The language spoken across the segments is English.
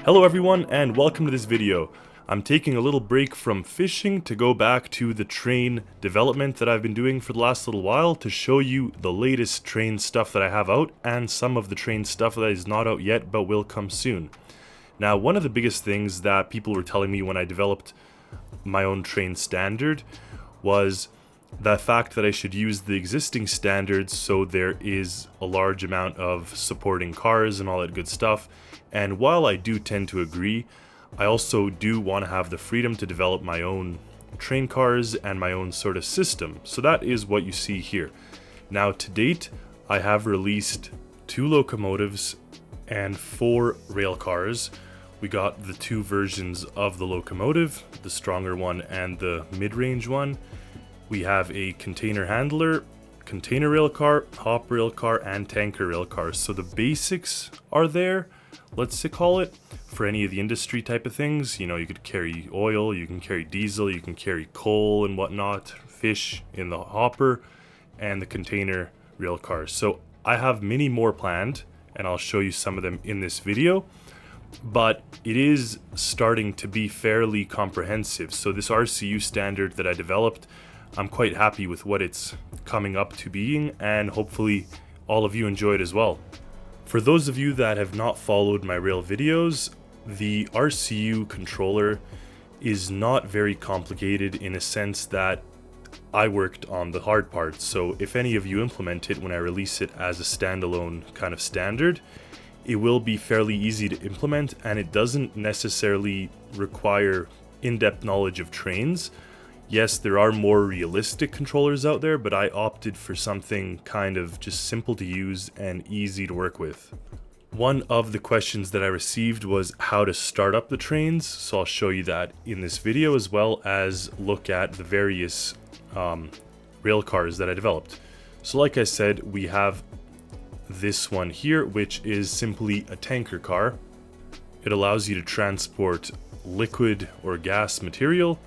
Hello everyone and welcome to this video. I'm taking a little break from fishing to go back to the train development that I've been doing for the last little while to show you the latest train stuff that I have out and some of the train stuff that is not out yet but will come soon. Now, one of the biggest things that people were telling me when I developed my own train standard was the fact that I should use the existing standards so there is a large amount of supporting cars and all that good stuff. And while I do tend to agree, I also do want to have the freedom to develop my own train cars and my own sort of system. So that is what you see here. Now, to date, I have released 2 locomotives and 4 rail cars. We got the 2 versions of the locomotive, the stronger one and the mid-range one. We have a container handler, container rail car, hop rail car, and tanker rail car. So the basics are there, let's call it, for any of the industry type of things. You know, you could carry oil, you can carry diesel, you can carry coal and whatnot, fish in the hopper, and the container rail cars. So I have many more planned, and I'll show you some of them in this video. But it is starting to be fairly comprehensive. So this RCU standard that I developed, I'm quite happy with what it's coming up to being, and hopefully all of you enjoy it as well. For those of you that have not followed my rail videos, the RCU controller is not very complicated in a sense that I worked on the hard parts. So if any of you implement it when I release it as a standalone kind of standard, it will be fairly easy to implement, and it doesn't necessarily require in-depth knowledge of trains. Yes, there are more realistic controllers out there, but I opted for something kind of just simple to use and easy to work with. One of the questions that I received was how to start up the trains, so I'll show you that in this video, as well as look at the various rail cars that I developed. So like I said, we have this one here, which is simply a tanker car. It allows you to transport liquid or gas material,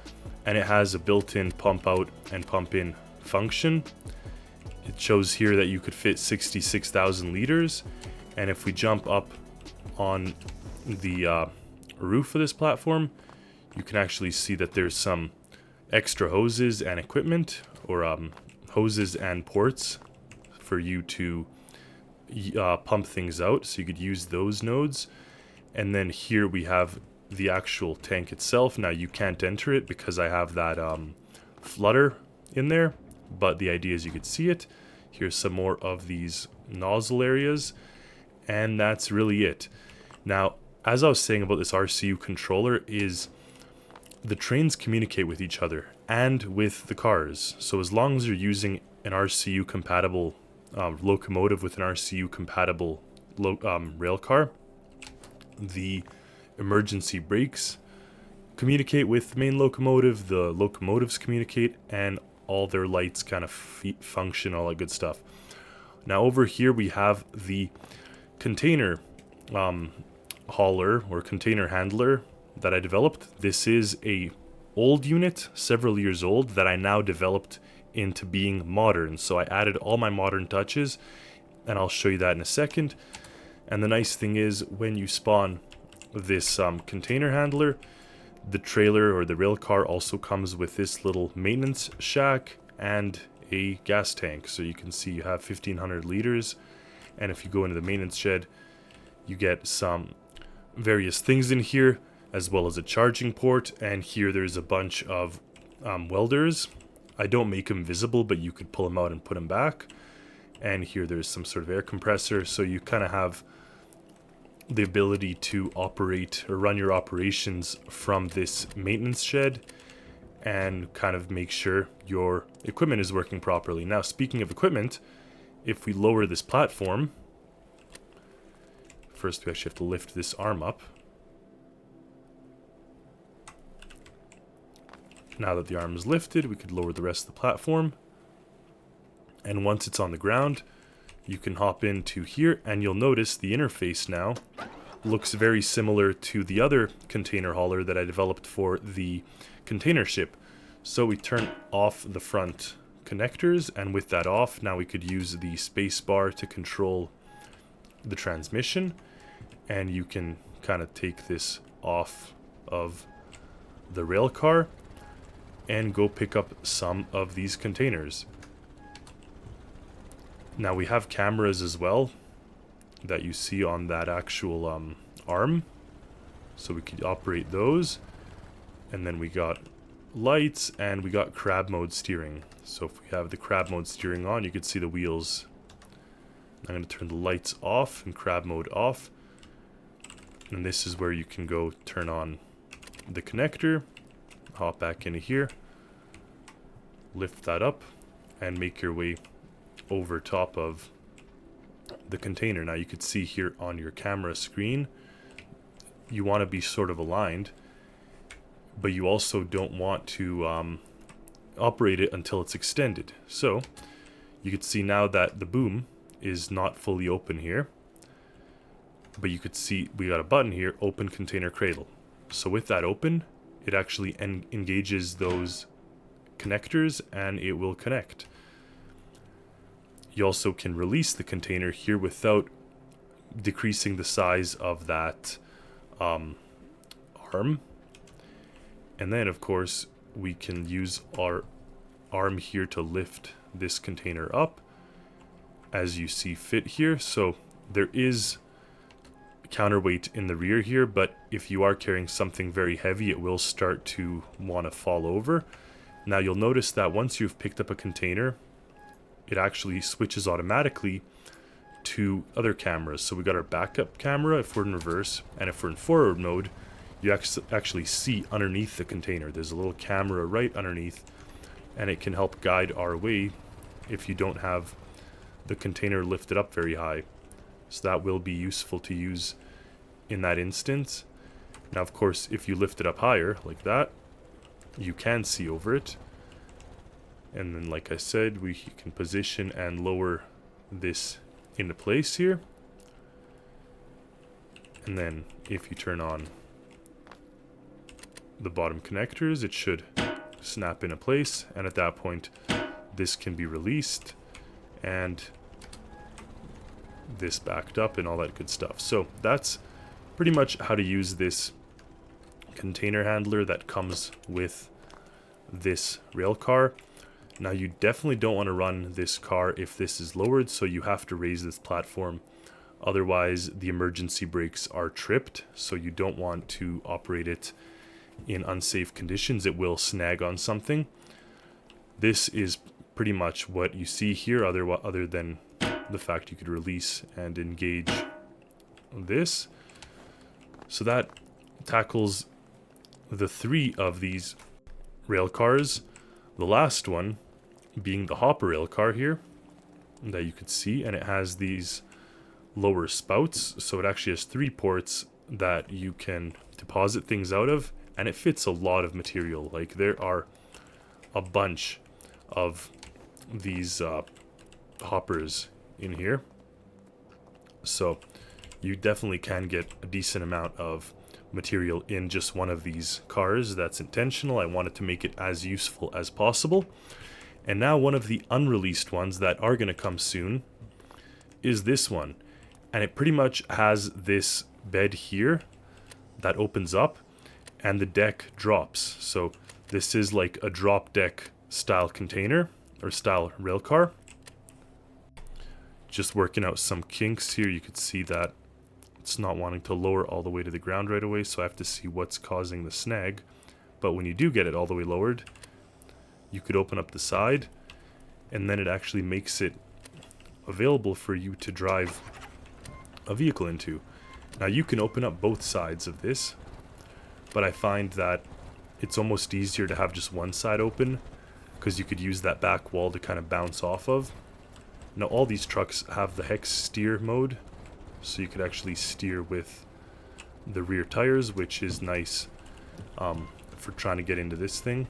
and it has a built-in pump out and pump in function. It shows here that you could fit 66,000 liters, and if we jump up on the roof of this platform, you can actually see that there's some extra hoses and equipment, or hoses and ports for you to pump things out, so you could use those nodes. And then here we have the actual tank itself. Now you can't enter it because I have that flutter in there, but the idea is you could see it. Here's some more of these nozzle areas, and that's really it. Now, as I was saying about this RCU controller, is the trains communicate with each other and with the cars. So as long as you're using an RCU compatible locomotive with an RCU compatible rail car, the emergency brakes communicate with the main locomotive, the locomotives communicate, and all their lights kind of function, all that good stuff. Now over here we have the container hauler or container handler that I developed. This is a old unit, several years old, that I now developed into being modern. So I added all my modern touches, and I'll show you that in a second. And the nice thing is, when you spawn this container handler, the trailer or the rail car also comes with this little maintenance shack and a gas tank. So you can see you have 1500 liters, and if you go into the maintenance shed, you get some various things in here, as well as a charging port. And here there's a bunch of welders. I don't make them visible, but you could pull them out and put them back. And here there's some sort of air compressor, so you kind of have the ability to operate or run your operations from this maintenance shed and kind of make sure your equipment is working properly. Now, speaking of equipment, if we lower this platform, first we actually have to lift this arm up. Now that the arm is lifted, we could lower the rest of the platform. And once it's on the ground, you can hop into here, and you'll notice the interface now looks very similar to the other container hauler that I developed for the container ship. So we turn off the front connectors, and with that off, now we could use the space bar to control the transmission, and you can kind of take this off of the rail car and go pick up some of these containers. Now we have cameras as well that you see on that actual arm, so we could operate those. And then we got lights, and we got crab mode steering. So if we have the crab mode steering on, you can see the wheels. I'm going to turn the lights off and crab mode off. And this is where you can go turn on the connector, hop back into here, lift that up, and make your way over top of the container. Now you could see here on your camera screen, you want to be sort of aligned, but you also don't want to operate it until it's extended. So you could see now that the boom is not fully open here, but you could see we got a button here, open container cradle. So with that open, it actually engages those connectors and it will connect. You also can release the container here without decreasing the size of that arm. And then of course we can use our arm here to lift this container up as you see fit here. So there is counterweight in the rear here, but if you are carrying something very heavy, it will start to want to fall over. Now you'll notice that once you've picked up a container, it actually switches automatically to other cameras. So we got our backup camera if we're in reverse, and if we're in forward mode, you actually see underneath the container. There's a little camera right underneath, and it can help guide our way if you don't have the container lifted up very high. So that will be useful to use in that instance. Now of course, if you lift it up higher like that, you can see over it. And then like I said, we can position and lower this into place here. And then if you turn on the bottom connectors, it should snap into place, and at that point this can be released and this backed up and all that good stuff. So that's pretty much how to use this container handler that comes with this rail car. Now you definitely don't want to run this car if this is lowered, so you have to raise this platform. Otherwise the emergency brakes are tripped, so you don't want to operate it in unsafe conditions. It will snag on something. This is pretty much what you see here, other than the fact you could release and engage this. So that tackles the 3 of these rail cars. The last one being the hopper rail car here that you could see, and it has these lower spouts, so it actually has 3 ports that you can deposit things out of, and it fits a lot of material. Like there are a bunch of these hoppers in here, so you definitely can get a decent amount of material in just one of these cars. That's intentional. I wanted to make it as useful as possible. And now one of the unreleased ones that are going to come soon is this one, and it pretty much has this bed here that opens up and the deck drops. So this is like a drop deck style container or style rail car. Just working out some kinks here. You could see that it's not wanting to lower all the way to the ground right away, so I have to see what's causing the snag. But when you do get it all the way lowered, you could open up the side, and then it actually makes it available for you to drive a vehicle into. Now you can open up both sides of this, but I find that it's almost easier to have just one side open, because you could use that back wall to kind of bounce off of. Now all these trucks have the hex steer mode, so you could actually steer with the rear tires, which is nice for trying to get into this thing.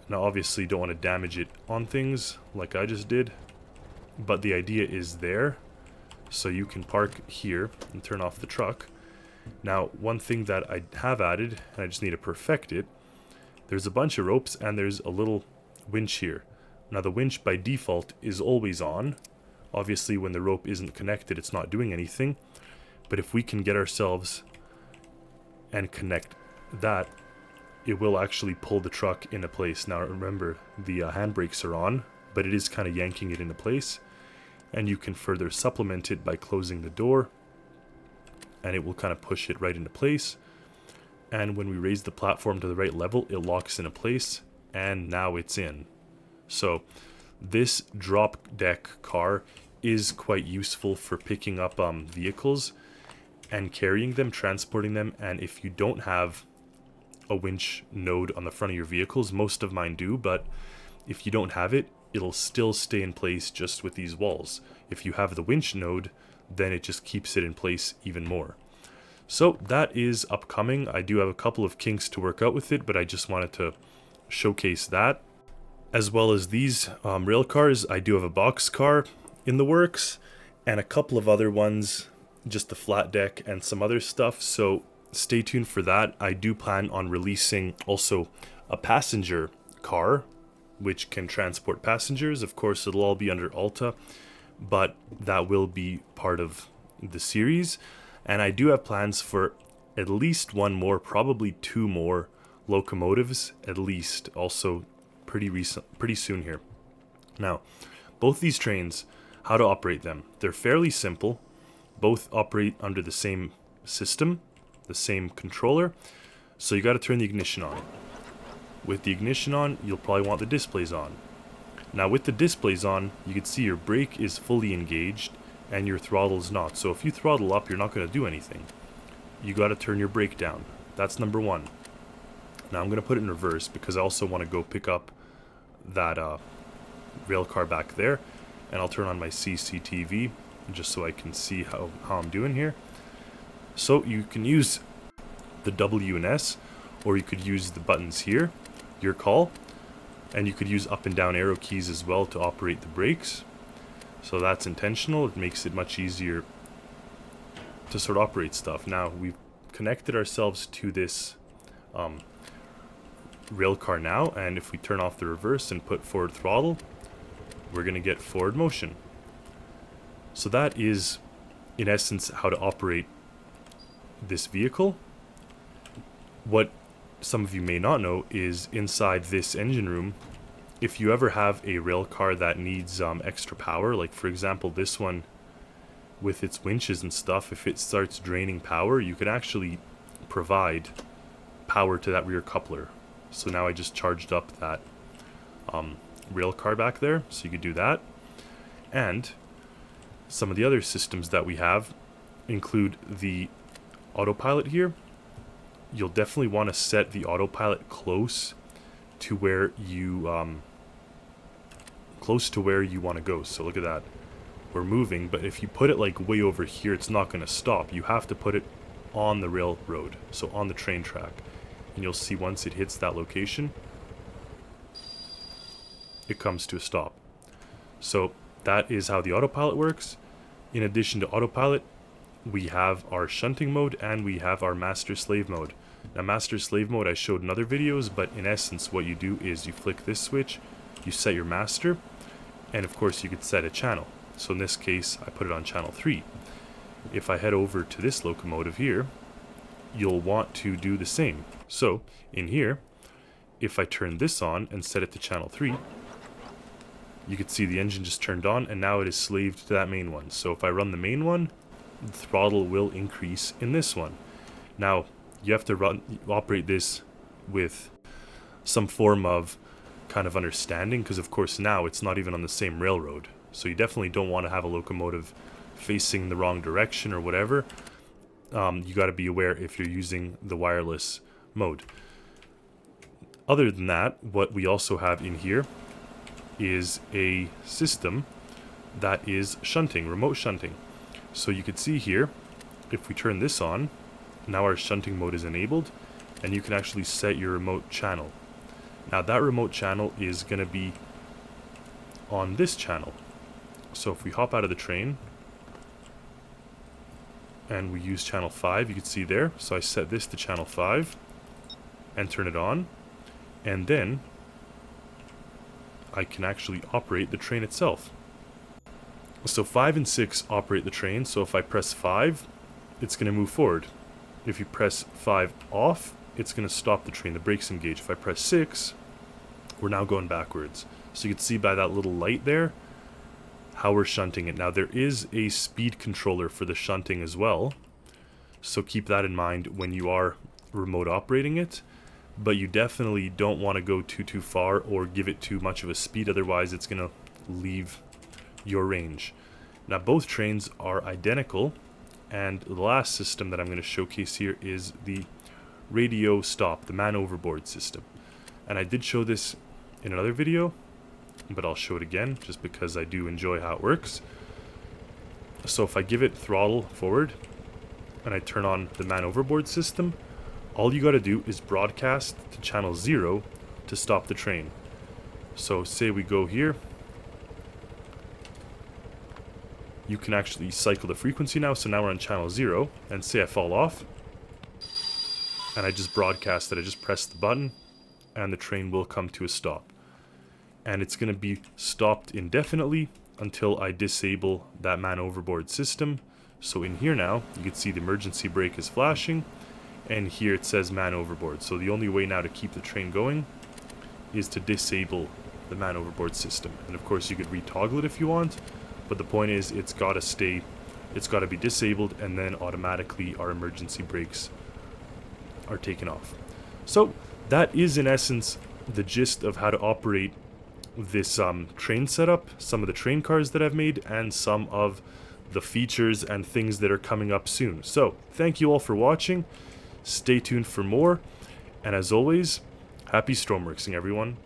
Now obviously you don't want to damage it on things like I just did, but the idea is there, so you can park here and turn off the truck. Now one thing that I have added, and I just need to perfect it, there's a bunch of ropes and there's a little winch here. Now the winch by default is always on, Obviously when the rope isn't connected, it's not doing anything. But if we can get ourselves and connect that, it will actually pull the truck into place. Now remember, the handbrakes are on, but it is kind of yanking it into place. And you can further supplement it by closing the door, and it will kind of push it right into place. And when we raise the platform to the right level, it locks into place, and now it's in. So this drop deck car is quite useful for picking up vehicles and carrying them, transporting them. And if you don't have a winch node on the front of your vehicles, most of mine do, but if you don't have it, it'll still stay in place just with these walls. If you have the winch node, then it just keeps it in place even more. So that is upcoming. I do have a couple of kinks to work out with it, but I just wanted to showcase that. As well as these rail cars, I do have a box car in the works, and a couple of other ones, just the flat deck and some other stuff. So stay tuned for that. I do plan on releasing also a passenger car, which can transport passengers. Of course, it'll all be under Alta, but that will be part of the series. And I do have plans for at least one more, probably two more locomotives, at least, also pretty soon here. Now, both these trains, how to operate them. They're fairly simple. Both operate under the same system, the same controller. So you got to turn the ignition on. With the ignition on, you'll probably want the displays on. Now with the displays on, you can see your brake is fully engaged and your throttle is not. So if you throttle up, you're not going to do anything. You got to turn your brake down. That's number one. Now I'm going to put it in reverse because I also want to go pick up that rail car back there, and I'll turn on my CCTV just so I can see how I'm doing here. So you can use the W and S, or you could use the buttons here, your call, and you could use up and down arrow keys as well to operate the brakes. So that's intentional. It makes it much easier to sort of operate stuff. Now we've connected ourselves to this rail car now, and if we turn off the reverse and put forward throttle, we're going to get forward motion. So that is in essence how to operate this vehicle. What some of you may not know is inside this engine room, if you ever have a rail car that needs extra power, like for example this one with its winches and stuff, if it starts draining power, you can actually provide power to that rear coupler. So now I just charged up that rail car back there, so you could do that. And some of the other systems that we have include the autopilot here. You'll definitely want to set the autopilot close to where you want to go. So look at that, we're moving, but if you put it like way over here, it's not going to stop. You have to put it on the railroad, so on the train track, and you'll see once it hits that location, it comes to a stop. So that is how the autopilot works. In addition to autopilot, we have our shunting mode and we have our master slave mode. Now master slave mode I showed in other videos, but in essence what you do is you flick this switch, you set your master, and of course you could set a channel. So in this case I put it on channel 3. If I head over to this locomotive here, you'll want to do the same. So in here, if I turn this on and set it to channel 3, you can see the engine just turned on and now it is slaved to that main one. So if I run the main one, the throttle will increase in this one. Now you have to operate this with some form of kind of understanding, because of course now it's not even on the same railroad. So you definitely don't want to have a locomotive facing the wrong direction or whatever. You got to be aware if you're using the wireless mode. Other than that, what we also have in here is a system that is shunting, remote shunting. So you can see here, if we turn this on, now our shunting mode is enabled, and you can actually set your remote channel. Now that remote channel is going to be on this channel. So if we hop out of the train and we use channel 5, you can see there. So I set this to channel 5 and turn it on, and then I can actually operate the train itself. So 5 and 6 operate the train, so if I press 5, it's going to move forward. If you press 5 off, it's going to stop the train, the brakes engage. If I press 6, we're now going backwards. So you can see by that little light there how we're shunting it. Now there is a speed controller for the shunting as well, so keep that in mind when you are remote operating it, but you definitely don't want to go too far or give it too much of a speed, otherwise it's going to leave your range. Now both trains are identical, and the last system that I'm going to showcase here is the radio stop, the man overboard system. And I did show this in another video, but I'll show it again just because I do enjoy how it works. So if I give it throttle forward and I turn on the man overboard system, all you got to do is broadcast to channel 0 to stop the train. So say we go here, you can actually cycle the frequency now, so now we're on channel 0, and say I fall off and I just broadcast it, I just press the button and the train will come to a stop. And it's going to be stopped indefinitely until I disable that man overboard system. So in here now, you can see the emergency brake is flashing, and here it says man overboard. So the only way now to keep the train going is to disable the man overboard system. And of course you could retoggle it if you want, but the point is it's got to be disabled, and then automatically our emergency brakes are taken off. So that is in essence the gist of how to operate this train setup, some of the train cars that I've made, and some of the features and things that are coming up soon. So thank you all for watching, stay tuned for more, and as always, happy Stormworksing everyone.